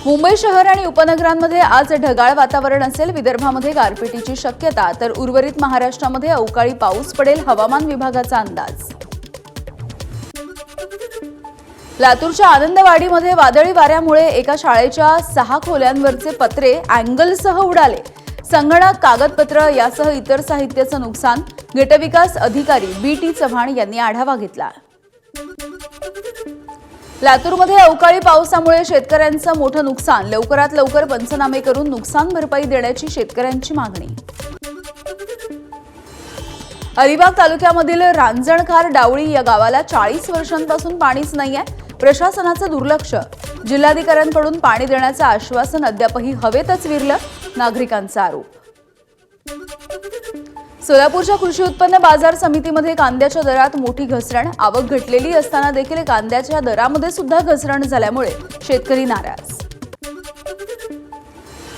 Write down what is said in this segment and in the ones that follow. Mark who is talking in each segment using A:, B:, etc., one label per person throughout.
A: मुंबई शहर आणि उपनगरांमध्ये आज ढगाळ वातावरण असेल। विदर्भामध्ये गारपिटीची शक्यता, तर उर्वरित महाराष्ट्रामध्ये अवकाळी पाऊस पडेल, हवामान विभागाचा अंदाज। लातूरच्या आनंदवाडीमध्ये वादळी वाऱ्यामुळे एका शाळेच्या 6 खोल्यांवरचे पत्रे अँगलसह उडाले। संगणक, कागदपत्र यासह इतर साहित्याचं नुकसान। गटविकास अधिकारी बी.टी. चव्हाण यांनी आढावा घेतला। लातूरमध्ये अवकाळी पावसामुळे शेतकऱ्यांचं मोठं नुकसान। लवकरात लवकर पंचनामे करून नुकसान भरपाई देण्याची शेतकऱ्यांची मागणी। अलिबाग तालुक्यामधील रांजणखार डावळी या गावाला 40 वर्षांपासून पाणीच नाहीये। प्रशासनाचं दुर्लक्ष। जिल्हाधिकाऱ्यांकडून पाणी देण्याचं आश्वासन अद्यापही हवेतच विरलं, नागरिकांचा आरोप। सोलापूरच्या कृषी उत्पन्न बाजार समितीमध्ये कांद्याच्या दरात मोठी घसरण। आवक घटलेली असताना देखील कांद्याच्या दरामध्ये सुद्धा घसरण झाल्यामुळे शेतकरी नाराज।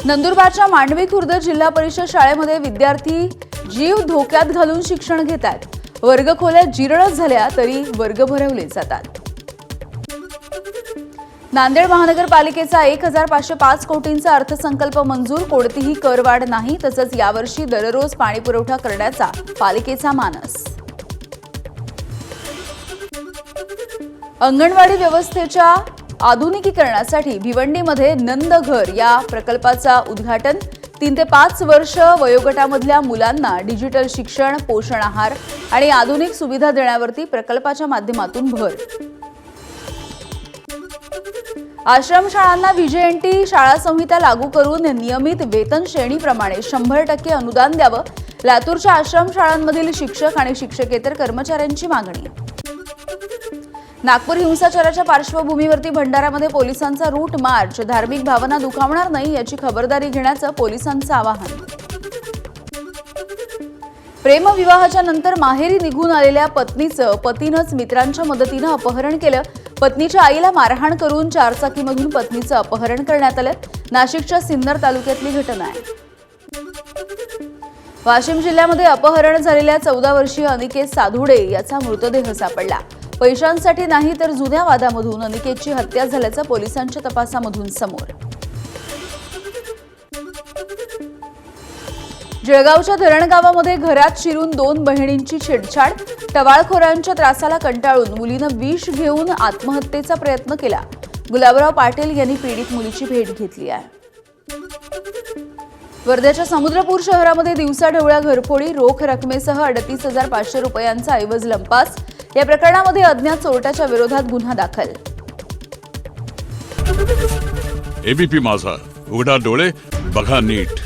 A: नंदुरबारच्या मांडवी खुर्द जिल्हा परिषद शाळेमध्ये विद्यार्थी जीव धोक्यात घालून शिक्षण घेतात। वर्गखोल्या जीर्ण झाल्या तरी वर्ग भरवले जातात। नांदेड महानगरपालिकेचा 1505 कोटींचा अर्थसंकल्प मंजूर। कोणतीही करवाढ नाही, तसंच यावर्षी दररोज पाणी पुरवठा करण्याचा पालिकेचा मानस। अंगणवाडी व्यवस्थेच्या आधुनिकीकरणासाठी भिवंडीमध्ये नंदघर या प्रकल्पाचा उद्घाटन। 3 ते 5 वर्ष वयोगटामधल्या मुलांना डिजिटल शिक्षण, पोषण आहार आणि आधुनिक सुविधा देण्यावरती प्रकल्पाच्या माध्यमातून भर। आश्रमशाळांना व्हीजेएनटी शाळा संहिता लागू करून नियमित वेतन श्रेणीप्रमाणे 100% अनुदान द्यावं। लातूरच्या आश्रमशाळांमधील शिक्षक आणि शिक्षकेतर कर्मचाऱ्यांची मागणी। नागपूर हिंसाचाराच्या पार्श्वभूमीवरती भंडारामध्ये पोलिसांचा रूट मार्च। धार्मिक भावना दुखावणार नाही याची खबरदारी घेण्याचं पोलिसांचं आवाहन। प्रेमविवाहाच्या नंतर माहेरी निघून आलेल्या पत्नीचं पतीनंच मित्रांच्या मदतीनं अपहरण केलं। पत्नीच्या आईला मारहाण करून 4 चाकीमधून पत्नीचं अपहरण करण्यात आलं। नाशिकच्या सिन्नर तालुक्यातली घटना आहे। वाशिम जिल्ह्यामध्ये अपहरण झालेल्या 14 वर्षीय अनिकेत साधुडे याचा मृतदेह सापडला। पैशांसाठी नाही तर जुन्या वादामधून अनिकेतची हत्या झाल्याचं पोलिसांच्या तपासामधून समोर। जळगावच्या धरणगावामध्ये घरात शिरून 2 बहिणींची छेडछाड। टवाळखोरांच्या त्रासाला कंटाळून मुलीनं विष घेऊन आत्महत्येचा प्रयत्न केला। गुलाबराव पाटील यांनी पीडित मुलीची भेट घेतली आहे। वर्ध्याच्या समुद्रपूर शहरामध्ये दिवसाढवळ्या घरफोडी। रोख रकमेसह 38,500 रुपयांचा ऐवज लंपास। या प्रकरणामध्ये अज्ञात चोरट्याच्या विरोधात गुन्हा दाखल।
B: एबीपी माझा, उघडा डोळे बघा नीट।